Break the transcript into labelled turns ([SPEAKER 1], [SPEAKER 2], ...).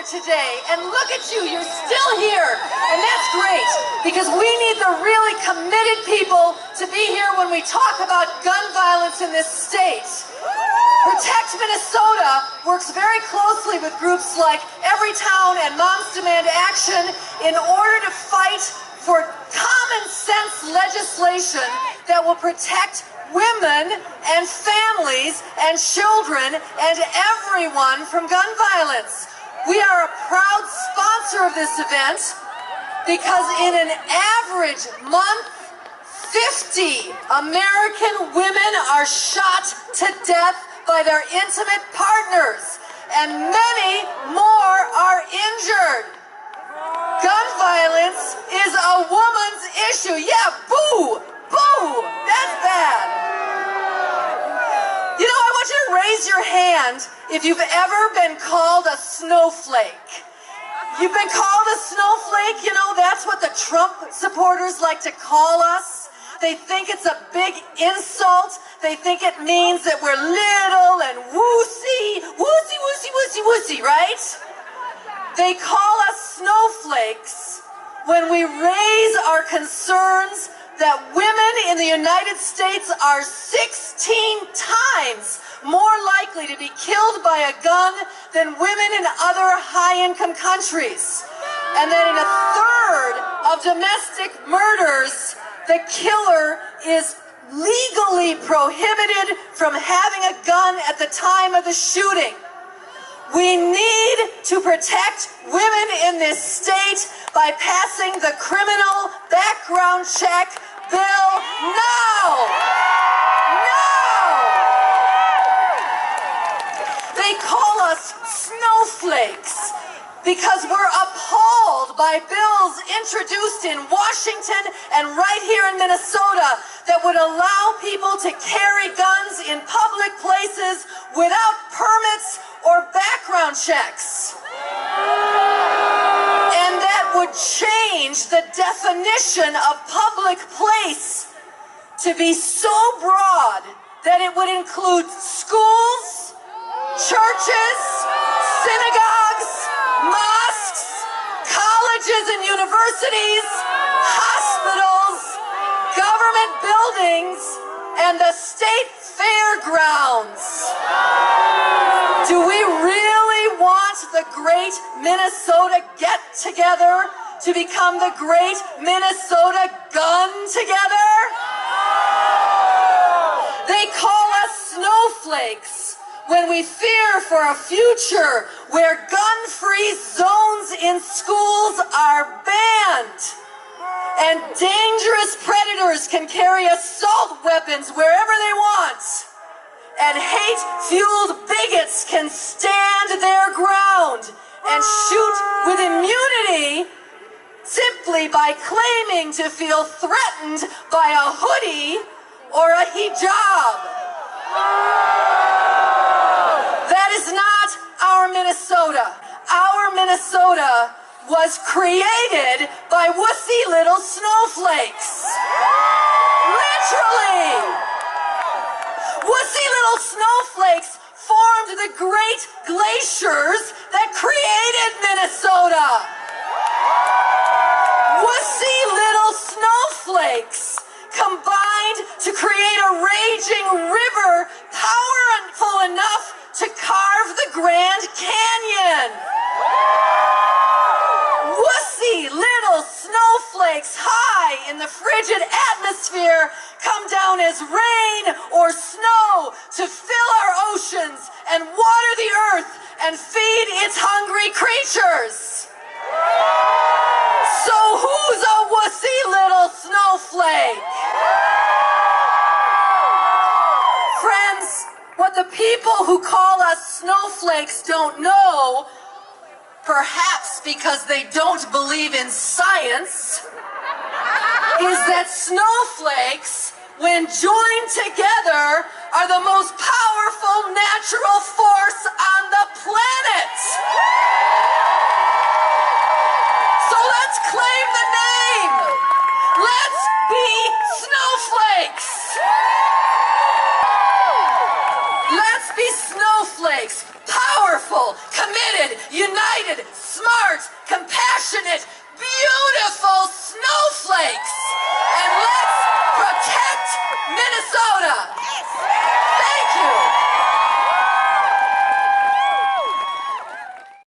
[SPEAKER 1] today, and look at you, you're still here, and that's great, because we need the really committed people to be here when we talk about gun violence in this state. Protect Minnesota works very closely with groups like Everytown and Moms Demand Action in order to fight for common sense legislation that will protect women and families and children and everyone from gun violence. We are a proud sponsor of this event because in an average month, 50 American women are shot to death by their intimate partners, and many more are injured. Gun violence is a woman's issue. Yeah, boo! Boo! That's bad. You know, I want you to raise your hand if you've ever been called a snowflake. You've been called a snowflake, you know, that's what the Trump supporters like to call us. They think it's a big insult. They think it means that we're little and woosy, right? They call us snowflakes when we raise our concerns that women in the United States are 16 times more likely to be killed by a gun than women in other high-income countries. And that in a third of domestic murders, the killer is legally prohibited from having a gun at the time of the shooting. We need to protect women in this state by passing the criminal background check bill now. Now! They call us snowflakes because we're appalled by bills introduced in Washington and right here in Minnesota that would allow people to carry guns in public places without permits or background checks. And that would change the definition of public place to be so broad that it would include schools, churches, synagogues, mosques, colleges and universities, hospitals, government buildings, and the state fairgrounds. Do we really want the Great Minnesota Get-Together to become the Great Minnesota Gun-Together? They call us snowflakes when we fear for a future where gun-free zones in schools are banned and dangerous predators can carry assault weapons wherever they want, and hate-fueled bigots can stand their ground and shoot with immunity simply by claiming to feel threatened by a hoodie or a hijab. That is not our Minnesota. Our Minnesota was created by wussy little snowflakes. Literally! Wussy little snowflakes formed the great glaciers that created Minnesota. Wussy little snowflakes combined to create a raging river powerful enough to carve the Grand Canyon. Wussy little snowflakes high in the frigid atmosphere come down as rain or snow to fill our oceans and water the earth and feed its hungry creatures. So who's a wussy little snowflake? Friends, what the people who call us snowflakes don't know, perhaps because they don't believe in science, is that snowflakes, when joined together, are the most powerful natural force on the planet. So let's claim the name. Let's be snowflakes. Let's be snowflakes, powerful, committed, united, smart,